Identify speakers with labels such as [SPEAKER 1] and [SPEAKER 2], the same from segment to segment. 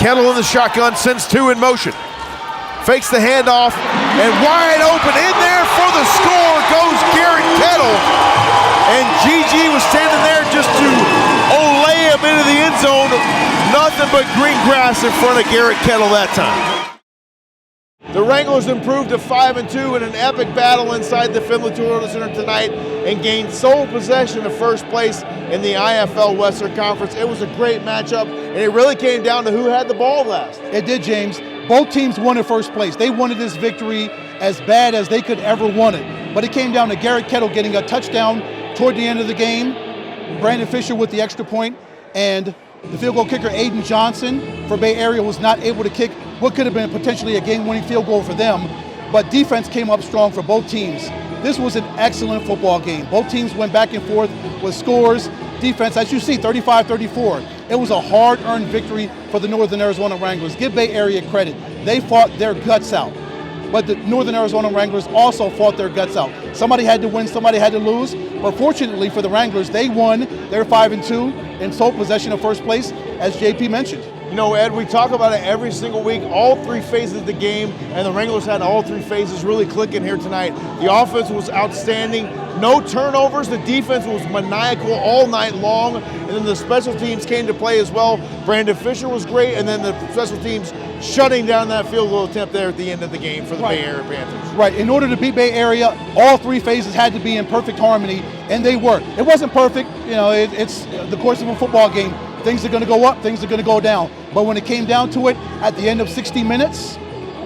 [SPEAKER 1] Kettle in the shotgun, sends two in motion. Fakes the handoff, and wide open in there for the score goes Garrett Kettle. And GG was standing there just to olay him into the end zone. Nothing but green grass in front of Garrett Kettle that time. The Wranglers improved to 5-2 in an epic battle inside the Finley Toyota Center tonight and gained sole possession of first place in the IFL Western Conference. It was a great matchup, and it really came down to who had the ball last.
[SPEAKER 2] It did, James. Both teams wanted first place. They wanted this victory as bad as they could ever want it. But it came down to Garrett Kettle getting a touchdown toward the end of the game, Brandon Fisher with the extra point, and the field goal kicker, Aiden Johnson, for Bay Area was not able to kick what could have been potentially a game-winning field goal for them, but defense came up strong for both teams. This was an excellent football game. Both teams went back and forth with scores. Defense, as you see, 35-34. It was a hard-earned victory for the Northern Arizona Wranglers. Give Bay Area credit. They fought their guts out. But the Northern Arizona Wranglers also fought their guts out. Somebody had to win, somebody had to lose. But fortunately for the Wranglers, they won. They're 5-2 in sole possession of first place, as JP mentioned.
[SPEAKER 1] You know, Ed, we talk about it every single week, all three phases of the game, and the Wranglers had all three phases really clicking here tonight. The offense was outstanding, no turnovers. The defense was maniacal all night long, and then the special teams came to play as well. Brandon Fisher was great, and then the special teams shutting down that field goal attempt there at the end of the game for the Bay Area Panthers.
[SPEAKER 2] Right, in order to beat Bay Area, all three phases had to be in perfect harmony, and they were. It wasn't perfect, you know, it's the course of a football game. Things are going to go up, things are going to go down. But when it came down to it, at the end of 60 minutes,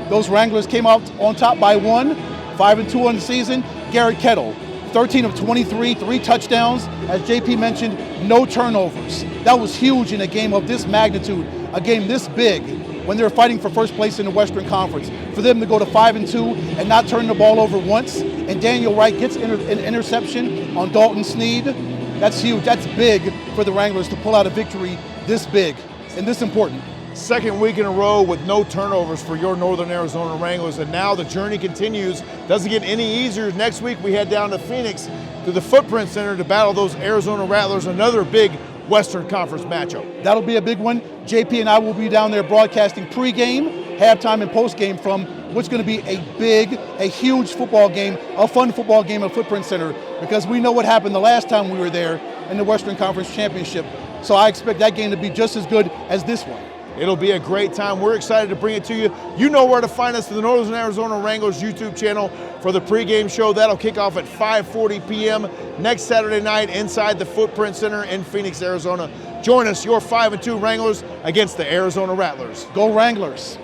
[SPEAKER 2] those Wranglers came out on top by one, 5-2 on the season. Garrett Kettle, 13 of 23, 3 touchdowns. As JP mentioned, no turnovers. That was huge in a game of this magnitude, a game this big, when they're fighting for first place in the Western Conference. For them to go to 5-2 and not turn the ball over once, and Daniel Wright gets an interception on Dalton Sneed, that's huge. That's big for the Wranglers to pull out a victory this big and this important.
[SPEAKER 1] Second week in a row with no turnovers for your Northern Arizona Wranglers, and now the journey continues. Doesn't get any easier. Next week we head down to Phoenix to the Footprint Center to battle those Arizona Rattlers, another big Western Conference matchup.
[SPEAKER 2] That'll be a big one. JP and I will be down there broadcasting pregame, halftime, and postgame from what's going to be a huge football game, a fun football game at Footprint Center, because we know what happened the last time we were there in the Western Conference Championship. So I expect that game to be just as good as this one.
[SPEAKER 1] It'll be a great time. We're excited to bring it to you. You know where to find us, to the Northern Arizona Wranglers YouTube channel for the pregame show. That'll kick off at 5:40 p.m. next Saturday night inside the Footprint Center in Phoenix, Arizona. Join us, your 5-2 Wranglers, against the Arizona Rattlers.
[SPEAKER 2] Go Wranglers.